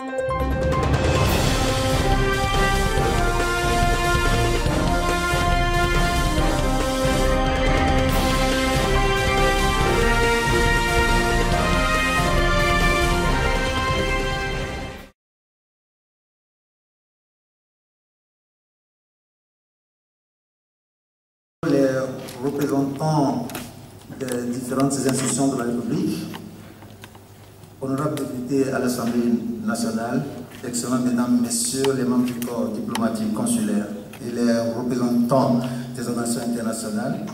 Les représentants des différentes institutions de la République, honorables députés à l'Assemblée nationale, excellentes mesdames, messieurs les membres du corps diplomatique consulaire et les représentants des organisations internationales,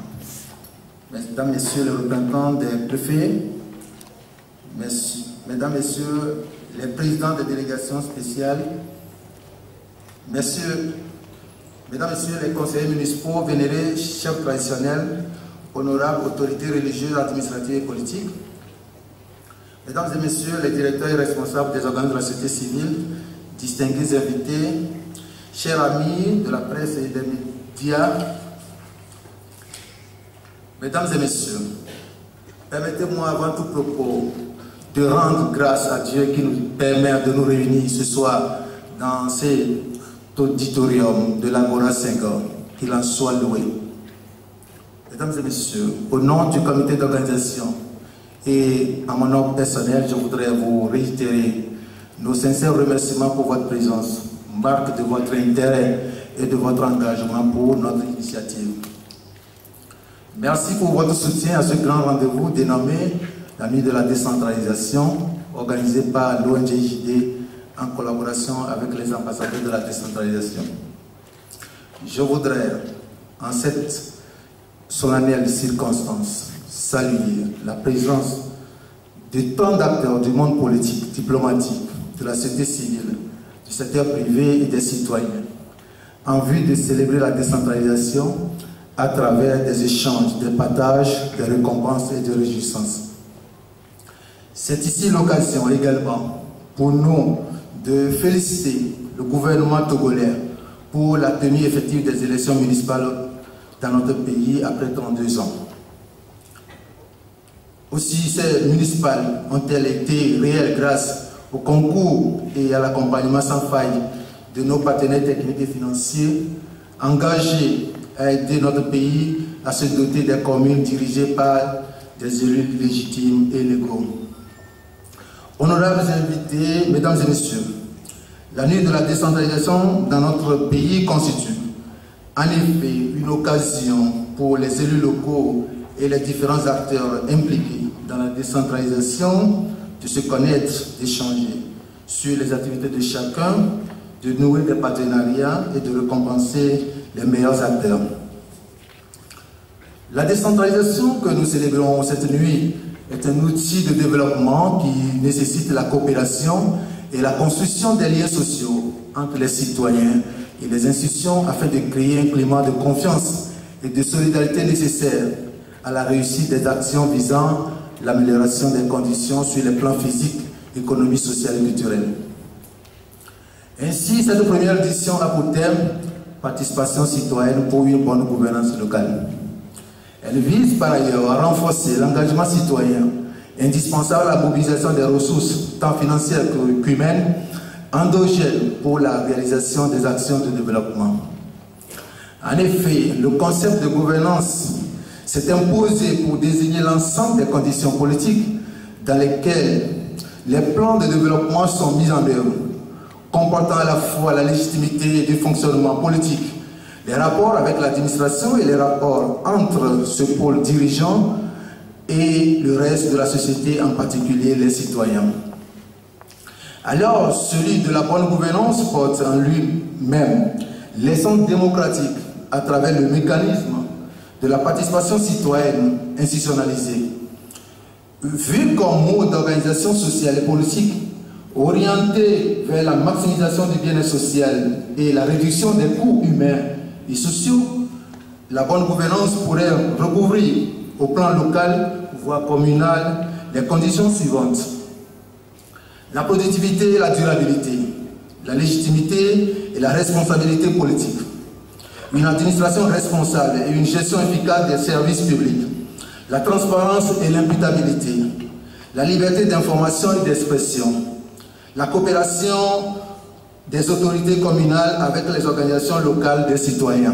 mesdames, messieurs les représentants des préfets, mesdames, messieurs les présidents des délégations spéciales, mesdames, messieurs les conseillers municipaux, vénérés, chefs traditionnels, honorables autorités religieuses, administratives et politiques, mesdames et messieurs les directeurs et responsables des organes de la société civile, distingués invités, chers amis de la presse et des médias, mesdames et messieurs, permettez-moi avant tout propos de rendre grâce à Dieu qui nous permet de nous réunir ce soir dans ces auditorium de l'Agora Senghor, qu'il en soit loué. Mesdames et messieurs, au nom du comité d'organisation et à mon nom personnel, je voudrais vous réitérer nos sincères remerciements pour votre présence, marque de votre intérêt et de votre engagement pour notre initiative. Merci pour votre soutien à ce grand rendez-vous dénommé la Nuit de la décentralisation, organisé par l'ONG-JD en collaboration avec les ambassadeurs de la décentralisation. Je voudrais, en cette solennelle circonstance, saluer la présence de tant d'acteurs du monde politique, diplomatique, de la société civile, du secteur privé et des citoyens, en vue de célébrer la décentralisation à travers des échanges, des partages, des récompenses et des réjouissances. C'est ici l'occasion également pour nous de féliciter le gouvernement togolais pour la tenue effective des élections municipales dans notre pays après 32 ans. Aussi, ces municipales ont-elles été réelles grâce au concours et à l'accompagnement sans faille de nos partenaires techniques et financiers engagés à aider notre pays à se doter des communes dirigées par des élus légitimes et légaux. Honorables invités, mesdames et messieurs, la nuit de la décentralisation dans notre pays constitue en effet une occasion pour les élus locaux et les différents acteurs impliqués dans la décentralisation de se connaître, d'échanger sur les activités de chacun, de nouer des partenariats et de récompenser les meilleurs acteurs. La décentralisation que nous célébrons cette nuit est un outil de développement qui nécessite la coopération et la construction des liens sociaux entre les citoyens et les institutions afin de créer un climat de confiance et de solidarité nécessaire à la réussite des actions visant l'amélioration des conditions sur les plans physiques, économiques, sociales et culturels. Ainsi, cette première édition a pour thème « Participation citoyenne pour une bonne gouvernance locale ». Elle vise par ailleurs à renforcer l'engagement citoyen, indispensable à la mobilisation des ressources, tant financières qu'humaines, endogènes pour la réalisation des actions de développement. En effet, le concept de gouvernance s'est imposé pour désigner l'ensemble des conditions politiques dans lesquelles les plans de développement sont mis en œuvre, comportant à la fois la légitimité du fonctionnement politique, les rapports avec l'administration et les rapports entre ce pôle dirigeant et le reste de la société, en particulier les citoyens. Alors, celui de la bonne gouvernance porte en lui-même l'essence démocratique à travers le mécanisme de la participation citoyenne institutionnalisée. Vu comme mode d'organisation sociale et politique orienté vers la maximisation du bien-être social et la réduction des coûts humains et sociaux, la bonne gouvernance pourrait recouvrir au plan local, voire communal, les conditions suivantes: la productivité et la durabilité, la légitimité et la responsabilité politique, une administration responsable et une gestion efficace des services publics, la transparence et l'imputabilité, la liberté d'information et d'expression, la coopération des autorités communales avec les organisations locales des citoyens.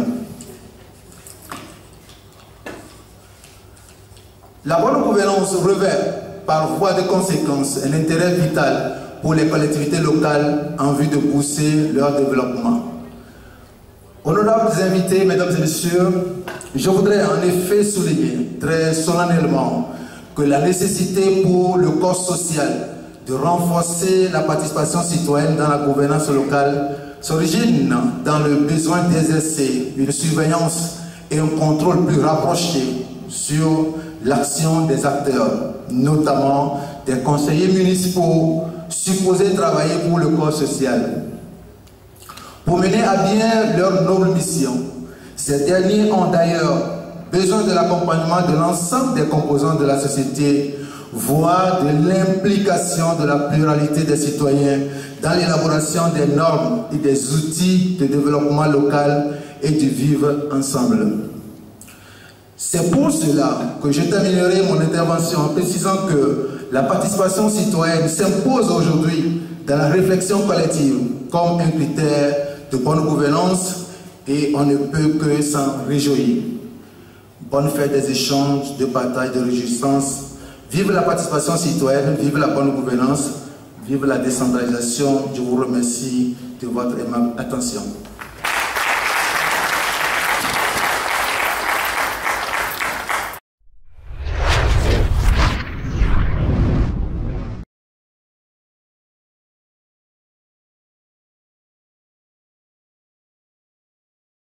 La bonne gouvernance revêt par voie de conséquence un intérêt vital pour les collectivités locales en vue de pousser leur développement. Honorables invités, mesdames et messieurs, je voudrais en effet souligner très solennellement que la nécessité pour le corps social de renforcer la participation citoyenne dans la gouvernance locale s'origine dans le besoin d'exercer une surveillance et un contrôle plus rapproché sur l'action des acteurs, notamment des conseillers municipaux supposés travailler pour le corps social. Pour mener à bien leur noble mission, ces derniers ont d'ailleurs besoin de l'accompagnement de l'ensemble des composants de la société, voire de l'implication de la pluralité des citoyens dans l'élaboration des normes et des outils de développement local et du vivre ensemble. C'est pour cela que je terminerai mon intervention en précisant que la participation citoyenne s'impose aujourd'hui dans la réflexion collective comme un critère de bonne gouvernance et on ne peut que s'en réjouir. Bonne fête des échanges, de partage, de réjouissance. Vive la participation citoyenne, vive la bonne gouvernance, vive la décentralisation. Je vous remercie de votre aimable attention.